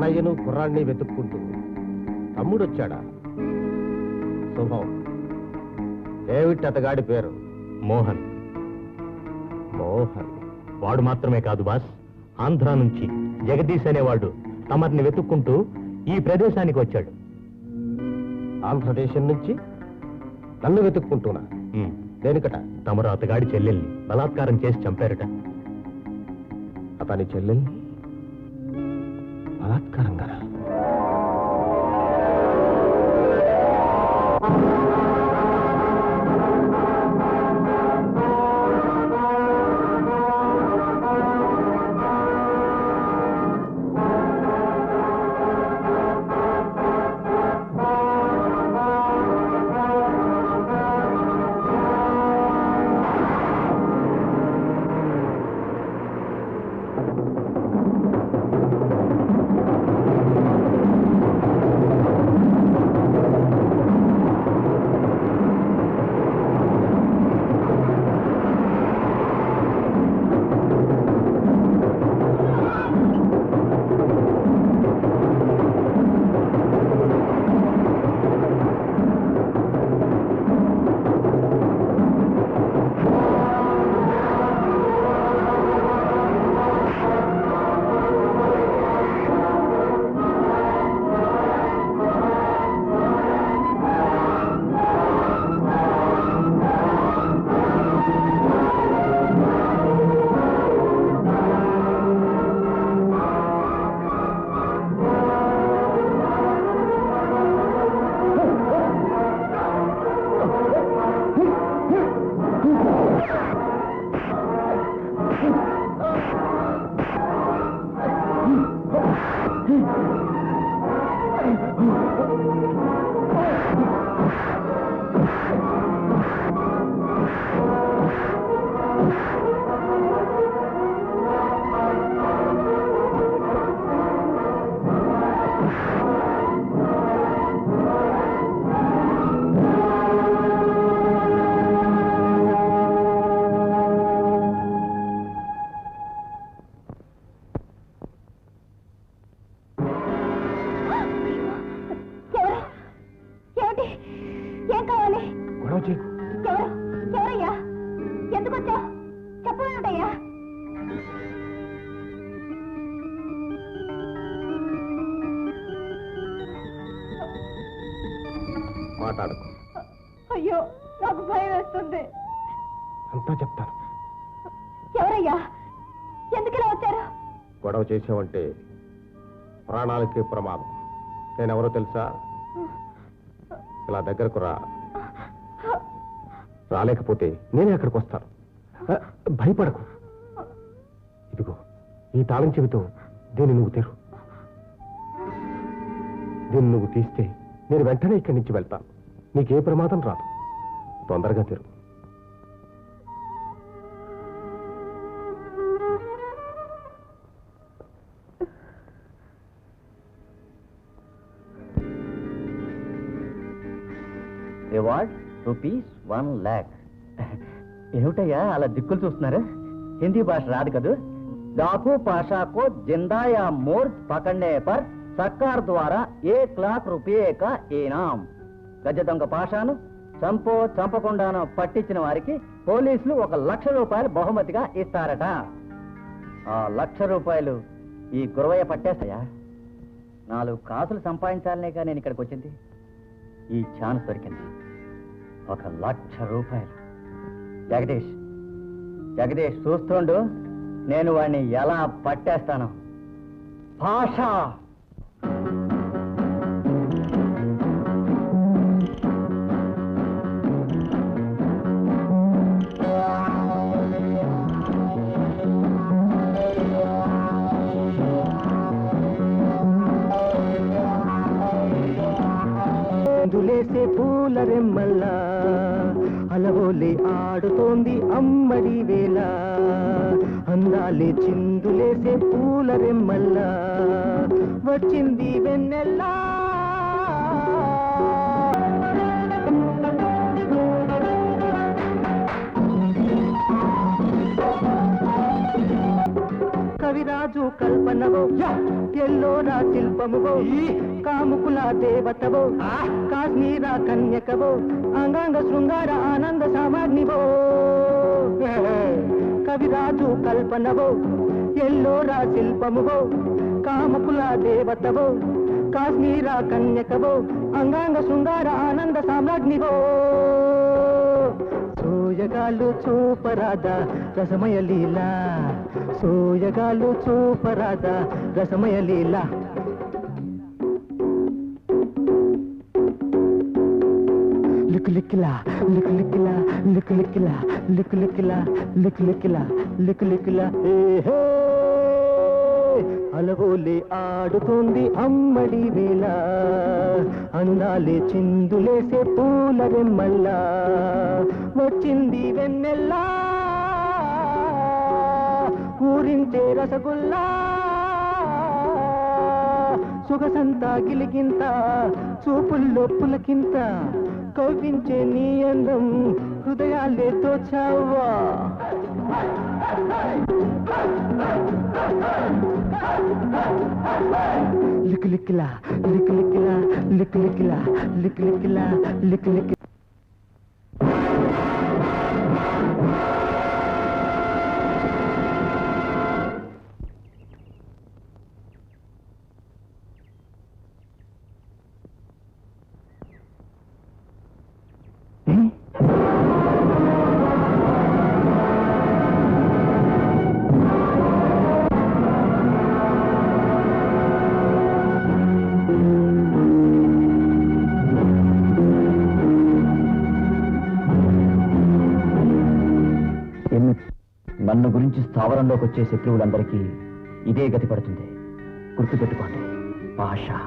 అన్నయ్యను కుర్రాన్ని వెతుక్కుంటూ తమ్ముడొచ్చాడా? శుభం. ఏమిటి అతగాడి పేరు? మోహన్. మోహన్ వాడు మాత్రమే కాదు బాస్, ఆంధ్ర నుంచి జగదీష్ అనేవాడు తమరిని వెతుక్కుంటూ ఈ ప్రదేశానికి వచ్చాడు. ఆంధ్రదేశం నుంచి నన్ను వెతుక్కుంటున్నా? దేనికట? తమరు అతగాడి చెల్లెల్ని బలాత్కారం చేసి చంపారట. అతని చెల్లెల్ని బలాత్కారంగా? ఎవరయ్యా? ఎందుకు వచ్చా? చెప్పలేటయ్యా. మాట్లాడకు. అయ్యో, నాకు భయం వేస్తుంది. అంతా చెప్తాను. ఎవరయ్యా? ఎందుకు ఇలా వచ్చారు? గొడవ చేసావంటే ప్రాణాలకి ప్రమాదం. నేనెవరో తెలుసా? ఇలా దగ్గరకు రా. రాలేకపోతే నేనే అక్కడికి వస్తాను. భయపడకు. ఇదిగో ఈ తాళం చెవితో దీన్ని నువ్వు తెరు. దీన్ని నువ్వు తీస్తే నేను వెంటనే ఇక్కడి నుంచి వెళ్తాను. నీకే ప్రమాదం రాదు. తొందరగా తెరు. Reward ₹1 lakh. ఏమిటయ్యా అలా దిక్కులు చూస్తున్నారు? హిందీ భాష రాదు కదూ. डाकू पाशा को जिंदा या मुर्द पकड़ने पर सरकार द्वारा ₹1 लाख का इनाम. గజ దొంగ పాషాను చంపకుండాను పట్టించిన వారికి పోలీసులు ₹1,00,000 బహుమతిగా ఇస్తారట. ఆ ₹1,00,000 ఈ గురవయ్య పట్టేస్తాయా? 4 కాసులు సంపాదించాలనేగా నేను ఇక్కడికి వచ్చింది. ఈ ఛాన్స్ దొరికింది. ₹1,00,000. జగదీష్, జగదీష్ చూస్తుండు, నేను వాడిని ఎలా పట్టేస్తాను. పాషా దులేసే పూల రెమ్మల్లా అలవోలే ఆడుతోంది అమ్మడి వేళ. అందాలే చిందులేసే పూల రెమ్మల్లా వచ్చింది వెన్నెల్లా. కవిరాజు కల్పన కల్పనవో ఎల్లోరా శిల్పమువో కాముకుల దేవతవో కాశ్మీర కన్యకవో అంగాంగ శృంగార ఆనంద సామాగ్నివో కవిరాజు కల్పనవో ఎల్లోరా శిల్పమువో కాముకుల దేవతవో కాశ్మీర కన్యకవో అంగాంగ శృంగార ఆనంద సామ్రాజ్ఞివో సోయగాలు చూపరాదా రసమయ లీలా సోయగాలు చూపరాదా రసమయ లీలా లిక్లిక్కిలా లిక్లిక్కిలా లిక్లిక్కిలా లిక్లిక్కిలా లిక్లిక్కిలా లిక్లిక్కిలా ఏహే అలవోలే ఆడుతోంది అమ్మడి వేళ అందాలే చిందులేసే పూల రెమ్మల్లా వచ్చింది వెన్నెల్లా ఊరించే రసగుల్లా సొగసంతా గిలిగింత చూపుల్లో పులకింత కౌపించే నీ అందం హృదయాలే తోచావా లిక్లిక్కిలా లిక్లిక్కిలా లిక్లిక్కిలా లిక్లిక్కిలా లిక్లిక్కి నన్ను గురించి స్థావరంలోకి వచ్చే శత్రువులందరికీ ఇదే గతి పడుతుంది. గుర్తుపెట్టుకోండి, పాషా.